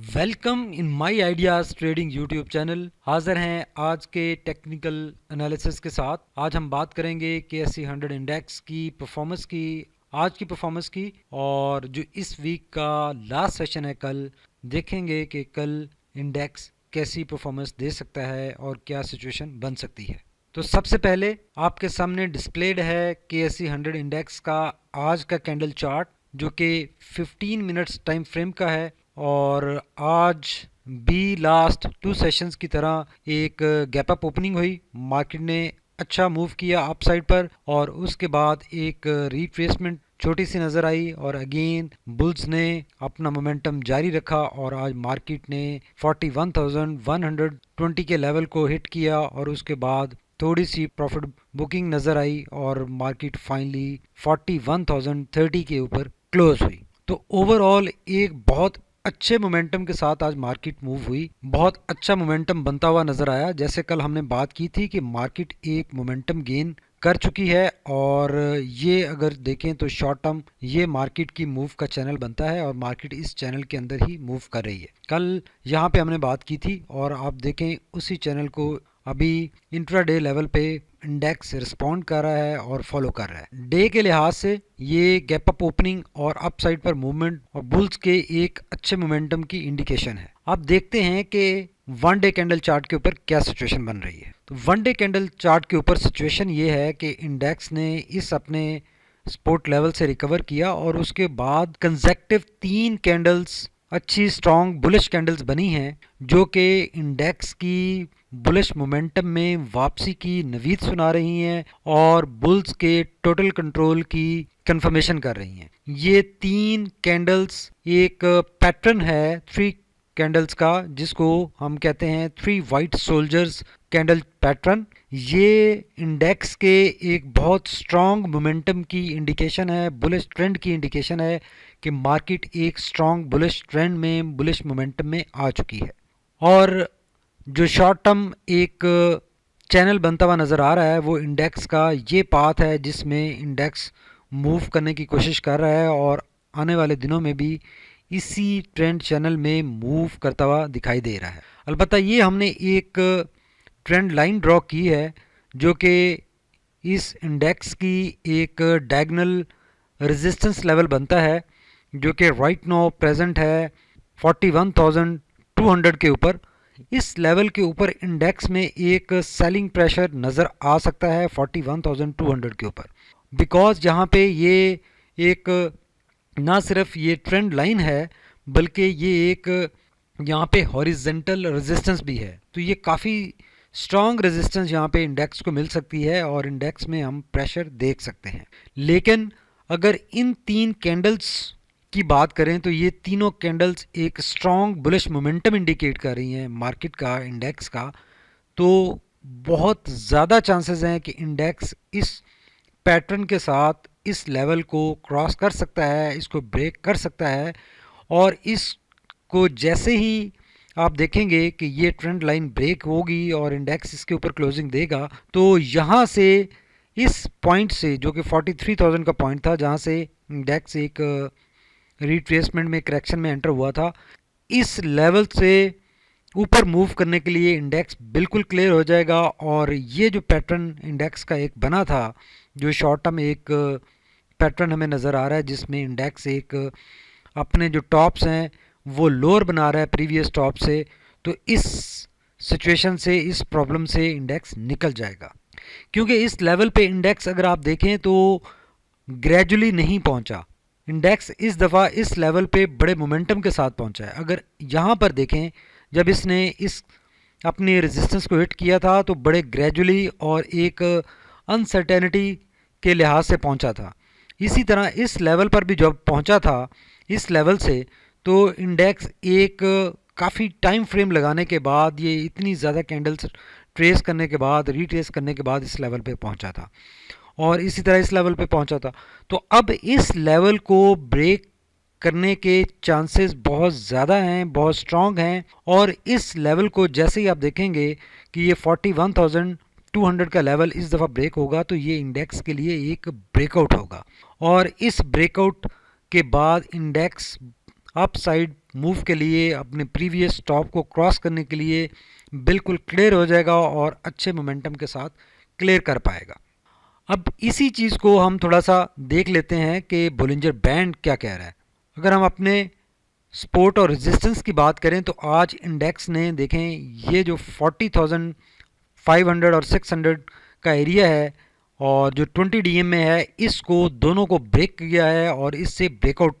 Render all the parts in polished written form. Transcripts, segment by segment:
Welcome in my ideas trading YouTube channel. हाजिर हैं आज के टेक्निकल एनालिसिस के साथ। आज हम बात करेंगे KSE 100 इंडेक्स की परफॉर्मेंस की, आज की परफॉर्मेंस की, और जो इस वीक का लास्ट सेशन है कल, देखेंगे कि कल इंडेक्स कैसी परफॉर्मेंस दे सकता है और क्या सिचुएशन बन सकती है। तो सबसे पहले आपके सामने डिस्प्लेड है KSE 100 इंडेक्स का आज का कैंडल चार्ट, जो कि 15 मिनट्स टाइम फ्रेम का है। और आज भी लास्ट टू सेशंस की तरह एक गैप अप ओपनिंग हुई, मार्केट ने अच्छा मूव किया अप साइड पर, और उसके बाद एक रिट्रेसमेंट छोटी सी नज़र आई, और अगेन बुल्स ने अपना मोमेंटम जारी रखा और आज मार्केट ने 41,120 के लेवल को हिट किया, और उसके बाद थोड़ी सी प्रॉफिट बुकिंग नज़र आई और मार्केट फाइनली 41,030 के ऊपर क्लोज हुई। तो ओवरऑल एक बहुत अच्छे मोमेंटम के साथ आज मार्केट मूव हुई, बहुत अच्छा मोमेंटम बनता हुआ नजर आया। जैसे कल हमने बात की थी कि मार्केट एक मोमेंटम गेन कर चुकी है, और ये अगर देखें तो शॉर्ट टर्म ये मार्केट की मूव का चैनल बनता है, और मार्केट इस चैनल के अंदर ही मूव कर रही है। कल यहाँ पे हमने बात की थी, और आप देखें उसी चैनल को अभी इंट्राडे लेवल पे इंडेक्स रिस्पॉन्ड कर रहा है और फॉलो कर रहा है। डे के लिहाज से ये गैप अप ओपनिंग और अप साइड पर मूवमेंट और बुल्स के एक अच्छे मोमेंटम की इंडिकेशन है। अब देखते हैं कि वन डे कैंडल चार्ट के ऊपर क्या सिचुएशन बन रही है। तो वन डे कैंडल चार्ट के ऊपर सिचुएशन ये है कि इंडेक्स ने इस अपने सपोर्ट लेवल से रिकवर किया, और उसके बाद कंसेक्टिव 3 कैंडल्स अच्छी स्ट्रॉन्ग बुलिश कैंडल्स बनी हैं, जो कि इंडेक्स की बुलिश मोमेंटम में वापसी की नवीद सुना रही हैं और बुल्स के टोटल कंट्रोल की कंफर्मेशन कर रही हैं। ये 3 कैंडल्स एक पैटर्न है 3 कैंडल्स का, जिसको हम कहते हैं 3 वाइट सोल्जर्स कैंडल पैटर्न। ये इंडेक्स के एक बहुत स्ट्रॉन्ग मोमेंटम की इंडिकेशन है, बुलिश ट्रेंड की इंडिकेशन है कि मार्केट एक स्ट्रॉन्ग बुलिश ट्रेंड में, बुलिश मोमेंटम में आ चुकी है। और जो शॉर्ट टर्म एक चैनल बनता हुआ नज़र आ रहा है, वो इंडेक्स का ये पाथ है जिसमें इंडेक्स मूव करने की कोशिश कर रहा है, और आने वाले दिनों में भी इसी ट्रेंड चैनल में मूव करता हुआ दिखाई दे रहा है। अलबत्ता ये हमने एक ट्रेंड लाइन ड्रॉ की है, जो कि इस इंडेक्स की एक डायगोनल रेजिस्टेंस लेवल बनता है, जो कि राइट नाउ प्रेजेंट है 41,200 के ऊपर। इस लेवल के ऊपर इंडेक्स में एक सेलिंग प्रेशर नज़र आ सकता है 41,200 के ऊपर, बिकॉज यहाँ पे ये एक ना सिर्फ ये ट्रेंड लाइन है, बल्कि ये एक यहाँ पे हॉरिजेंटल रेजिस्टेंस भी है। तो ये काफ़ी स्ट्रॉन्ग रेजिस्टेंस यहाँ पे इंडेक्स को मिल सकती है, और इंडेक्स में हम प्रेशर देख सकते हैं। लेकिन अगर इन 3 कैंडल्स की बात करें तो ये तीनों कैंडल्स एक स्ट्रॉन्ग बुलिश मोमेंटम इंडिकेट कर रही हैं मार्केट का, इंडेक्स का। तो बहुत ज़्यादा चांसेस हैं कि इंडेक्स इस पैटर्न के साथ इस लेवल को क्रॉस कर सकता है, इसको ब्रेक कर सकता है, और इसको जैसे ही आप देखेंगे कि ये ट्रेंड लाइन ब्रेक होगी और इंडेक्स इसके ऊपर क्लोजिंग देगा, तो यहाँ से इस पॉइंट से, जो कि 43,000 का पॉइंट था जहाँ से इंडेक्स एक रिट्रेसमेंट में, करेक्शन में एंटर हुआ था, इस लेवल से ऊपर मूव करने के लिए इंडेक्स बिल्कुल क्लियर हो जाएगा। और ये जो पैटर्न इंडेक्स का एक बना था, जो शॉर्ट टर्म एक पैटर्न हमें नज़र आ रहा है, जिसमें इंडेक्स एक अपने जो टॉप्स हैं वो लोअर बना रहा है प्रीवियस टॉप से, तो इस सिचुएशन से, इस प्रॉब्लम से इंडेक्स निकल जाएगा। क्योंकि इस लेवल पे इंडेक्स अगर आप देखें तो ग्रेजुअली नहीं पहुंचा, इंडेक्स इस दफ़ा इस लेवल पे बड़े मोमेंटम के साथ पहुंचा है। अगर यहाँ पर देखें, जब इसने इस अपनी रेजिस्टेंस को हिट किया था तो बड़े ग्रेजुअली और एक अनसर्टेनिटी के लिहाज से पहुंचा था। इसी तरह इस लेवल पर भी जब पहुंचा था इस लेवल से, तो इंडेक्स एक काफ़ी टाइम फ्रेम लगाने के बाद, ये इतनी ज़्यादा कैंडल्स ट्रेस करने के बाद, रीट्रेस करने के बाद इस लेवल पे पहुंचा था, और इसी तरह इस लेवल पे पहुंचा था। तो अब इस लेवल को ब्रेक करने के चांसेस बहुत ज़्यादा हैं, बहुत स्ट्रॉन्ग हैं, और इस लेवल को जैसे ही आप देखेंगे कि ये 41,200 का लेवल इस दफ़ा ब्रेक होगा, तो ये इंडेक्स के लिए एक ब्रेकआउट होगा, और इस ब्रेकआउट के बाद इंडेक्स अप साइड मूव के लिए, अपने प्रीवियस टॉप को क्रॉस करने के लिए बिल्कुल क्लियर हो जाएगा और अच्छे मोमेंटम के साथ क्लियर कर पाएगा। अब इसी चीज़ को हम थोड़ा सा देख लेते हैं कि बोलिंजर बैंड क्या कह रहा है। अगर हम अपने सपोर्ट और रेजिस्टेंस की बात करें तो आज इंडेक्स ने देखें ये जो 40,500 और 600 का एरिया है और जो 20 डीएम में है, इसको दोनों को ब्रेक किया है और इससे ब्रेकआउट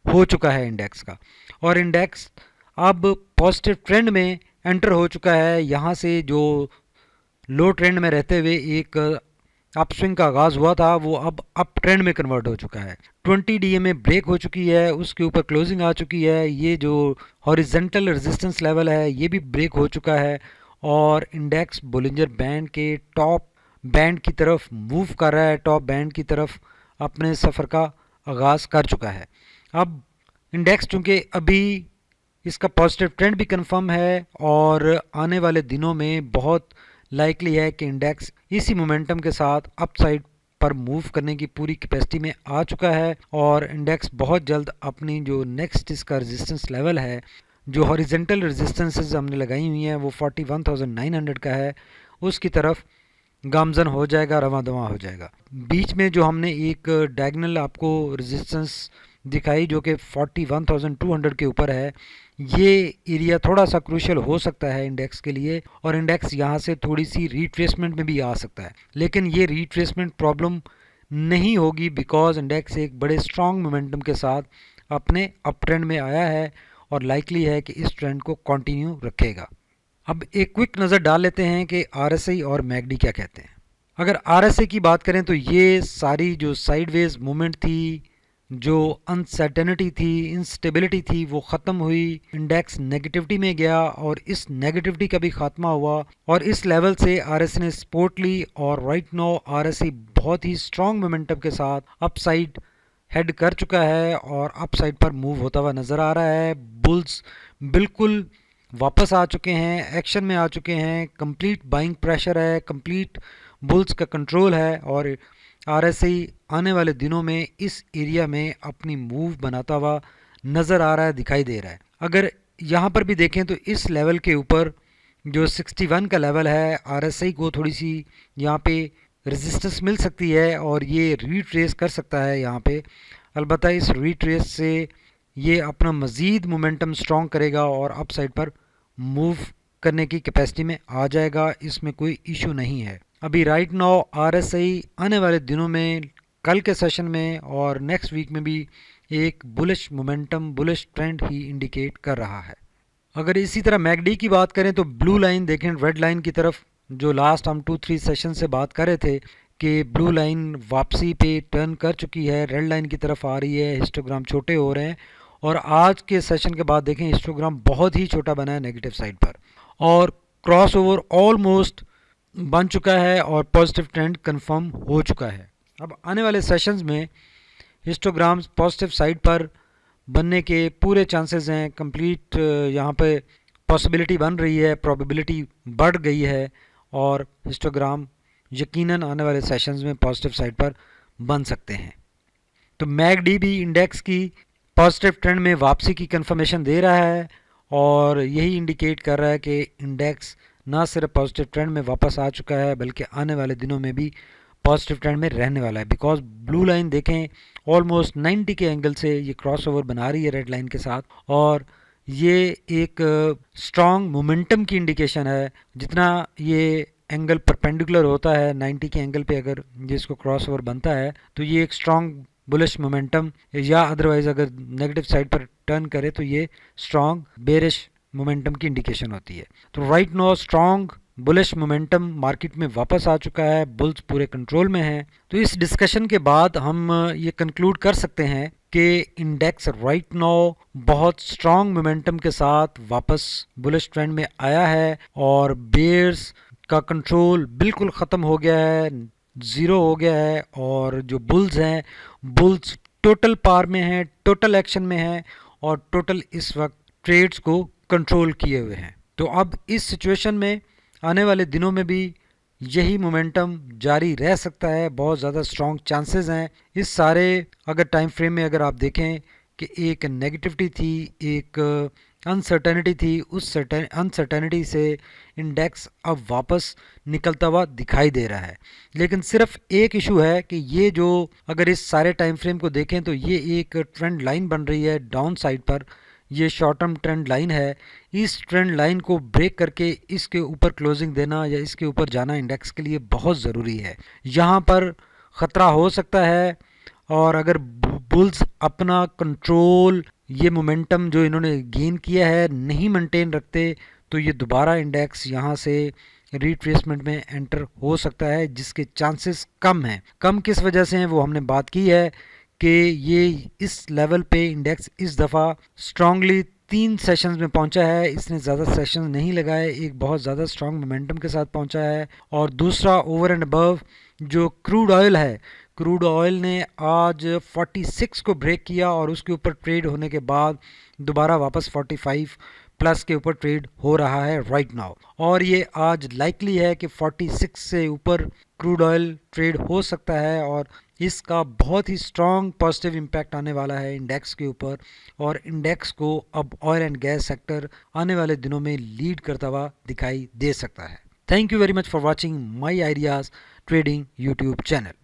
हो चुका है इंडेक्स का, और इंडेक्स अब पॉजिटिव ट्रेंड में एंटर हो चुका है। यहाँ से जो लो ट्रेंड में रहते हुए एक अपस्विंग का आगाज़ हुआ था वो अब अप ट्रेंड में कन्वर्ट हो चुका है। 20 डीएम में ब्रेक हो चुकी है, उसके ऊपर क्लोजिंग आ चुकी है। ये जो हॉरिजेंटल रेजिस्टेंस लेवल है ये भी ब्रेक हो चुका है और इंडेक्स बोलिंजर बैंड के टॉप बैंड की तरफ मूव कर रहा है, टॉप बैंड की तरफ अपने सफ़र का आगाज़ कर चुका है। अब इंडेक्स चूँकि अभी इसका पॉजिटिव ट्रेंड भी कंफर्म है और आने वाले दिनों में बहुत लाइकली है कि इंडेक्स इसी मोमेंटम के साथ अपसाइड पर मूव करने की पूरी कैपेसिटी में आ चुका है और इंडेक्स बहुत जल्द अपनी जो नेक्स्ट इसका रेजिस्टेंस लेवल है, जो हॉरिजेंटल रेजिस्टेंसेस हमने लगाई हुई हैं वो 41,900 का है, उसकी तरफ गामजन हो जाएगा, रवां दवां हो जाएगा। बीच में जो हमने एक डायगोनल आपको रेजिस्टेंस दिखाई जो कि 41,200 के ऊपर है, ये एरिया थोड़ा सा क्रूशियल हो सकता है इंडेक्स के लिए और इंडेक्स यहाँ से थोड़ी सी रिट्रेसमेंट में भी आ सकता है, लेकिन ये रिट्रेसमेंट प्रॉब्लम नहीं होगी बिकॉज इंडेक्स एक बड़े स्ट्रॉन्ग मोमेंटम के साथ अपने अप ट्रेंड में आया है और लाइकली है कि इस ट्रेंड को कंटिन्यू रखेगा। अब एक क्विक नज़र डाल लेते हैं कि आरएसआई और मैकडी क्या कहते हैं। अगर आरएसआई की बात करें तो ये सारी जो साइडवेज मूवमेंट थी, जो अनसर्टेनिटी थी, इंस्टेबिलिटी थी, वो ख़त्म हुई। इंडेक्स नेगेटिविटी में गया और इस नेगेटिविटी का भी खात्मा हुआ और इस लेवल से आरएसआई ने सपोर्ट ली और राइट नाउ आरएसआई बहुत ही स्ट्रॉन्ग मोमेंटम के साथ अपसाइड हेड कर चुका है और अपसाइड पर मूव होता हुआ नज़र आ रहा है। बुल्स बिल्कुल वापस आ चुके हैं, एक्शन में आ चुके हैं, कंप्लीट बाइंग प्रेशर है, कंप्लीट बुल्स का कंट्रोल है और आरएसआई आने वाले दिनों में इस एरिया में अपनी मूव बनाता हुआ नज़र आ रहा है, दिखाई दे रहा है। अगर यहाँ पर भी देखें तो इस लेवल के ऊपर जो 61 का लेवल है, आरएसआई को थोड़ी सी यहाँ पे रेजिस्टेंस मिल सकती है और ये रीट्रेस कर सकता है यहाँ पे। अलबत्ता इस रीट्रेस से ये अपना मज़ीद मोमेंटम स्ट्रॉन्ग करेगा और अपसाइड पर मूव करने की कैपेसिटी में आ जाएगा, इसमें कोई इशू नहीं है। अभी राइट नाउ आरएसआई आने वाले दिनों में, कल के सेशन में और नेक्स्ट वीक में भी एक बुलिश मोमेंटम, बुलिश ट्रेंड ही इंडिकेट कर रहा है। अगर इसी तरह मैकडी की बात करें तो ब्लू लाइन देखें रेड लाइन की तरफ, जो लास्ट हम 2-3 सेशन से बात कर रहे थे कि ब्लू लाइन वापसी पे टर्न कर चुकी है, रेड लाइन की तरफ आ रही है, हिस्टोग्राम छोटे हो रहे हैं और आज के सेशन के बाद देखें हिस्टोग्राम बहुत ही छोटा बना है नेगेटिव साइड पर और क्रॉस ओवर ऑलमोस्ट बन चुका है और पॉजिटिव ट्रेंड कंफर्म हो चुका है। अब आने वाले सेशंस में हिस्टोग्राम्स पॉजिटिव साइड पर बनने के पूरे चांसेस हैं, कंप्लीट यहाँ पे पॉसिबिलिटी बन रही है, प्रोबेबिलिटी बढ़ गई है और हिस्टोग्राम यकीनन आने वाले सेशंस में पॉजिटिव साइड पर बन सकते हैं। तो मैकडी भी इंडेक्स की पॉजिटिव ट्रेंड में वापसी की कंफर्मेशन दे रहा है और यही इंडिकेट कर रहा है कि इंडेक्स ना सिर्फ पॉजिटिव ट्रेंड में वापस आ चुका है बल्कि आने वाले दिनों में भी पॉजिटिव ट्रेंड में रहने वाला है। बिकॉज ब्लू लाइन देखें ऑलमोस्ट 90 के एंगल से ये क्रॉसओवर बना रही है रेड लाइन के साथ और ये एक स्ट्रॉन्ग मोमेंटम की इंडिकेशन है। जितना ये एंगल परपेंडिकुलर होता है 90 के एंगल पे अगर जिसको क्रॉसओवर बनता है तो ये एक स्ट्रॉन्ग बुलिश मोमेंटम, या अदरवाइज अगर नेगेटिव साइड पर टर्न करे तो ये स्ट्रॉन्ग बेरिश मोमेंटम की इंडिकेशन होती है। तो right now strong bullish momentum market में वापस आ चुका है, बुल्स पूरे कंट्रोल में हैं। तो इस डिस्कशन के बाद हम ये कंक्लूड कर सकते हैं कि इंडेक्स राइट नाउ बहुत स्ट्रॉन्ग मोमेंटम के साथ वापस बुलिश ट्रेंड में आया है और बेयर्स का कंट्रोल बिल्कुल ख़त्म हो गया है, ज़ीरो हो गया है और जो बुल्स हैं, बुल्स टोटल पार में हैं, टोटल एक्शन में हैं और टोटल इस वक्त ट्रेड्स को कंट्रोल किए हुए हैं। तो अब इस सिचुएशन में आने वाले दिनों में भी यही मोमेंटम जारी रह सकता है, बहुत ज़्यादा स्ट्रॉन्ग चांसेस हैं। इस सारे अगर टाइम फ्रेम में अगर आप देखें कि एक नेगेटिविटी थी, एक अनसर्टेनिटी थी, उस अनसर्टेनिटी से इंडेक्स अब वापस निकलता हुआ दिखाई दे रहा है। लेकिन सिर्फ एक इशू है कि ये जो अगर इस सारे टाइम फ्रेम को देखें तो ये एक ट्रेंड लाइन बन रही है डाउन साइड पर। ये शॉर्ट टर्म ट्रेंड लाइन है। इस ट्रेंड लाइन को ब्रेक करके इसके ऊपर क्लोजिंग देना या इसके ऊपर जाना इंडेक्स के लिए बहुत ज़रूरी है। यहाँ पर ख़तरा हो सकता है, और अगर बुल्स अपना कंट्रोल, ये मोमेंटम जो इन्होंने गेन किया है, नहीं मेंटेन रखते तो ये दोबारा इंडेक्स यहाँ से रिट्रेसमेंट में एंटर हो सकता है, जिसके चांसेस कम हैं। कम किस वजह से हैं वो हमने बात की है कि ये इस लेवल पे इंडेक्स इस दफ़ा स्ट्रांगली 3 सेशंस में पहुंचा है। इसने ज़्यादा सेशंस नहीं लगाए, एक बहुत ज़्यादा स्ट्रांग मोमेंटम के साथ पहुंचा है। और दूसरा, ओवर एंड अबव जो क्रूड ऑयल है, क्रूड ऑयल ने आज 46 को ब्रेक किया और उसके ऊपर ट्रेड होने के बाद दोबारा वापस 45 प्लस के ऊपर ट्रेड हो रहा है राइट नाउ। और ये आज लाइकली है कि 46 से ऊपर क्रूड ऑयल ट्रेड हो सकता है, और इसका बहुत ही स्ट्रॉन्ग पॉजिटिव इम्पैक्ट आने वाला है इंडेक्स के ऊपर। और इंडेक्स को अब ऑयल एंड गैस सेक्टर आने वाले दिनों में लीड करता हुआ दिखाई दे सकता है। Thank you very much for watching my ideas trading YouTube channel.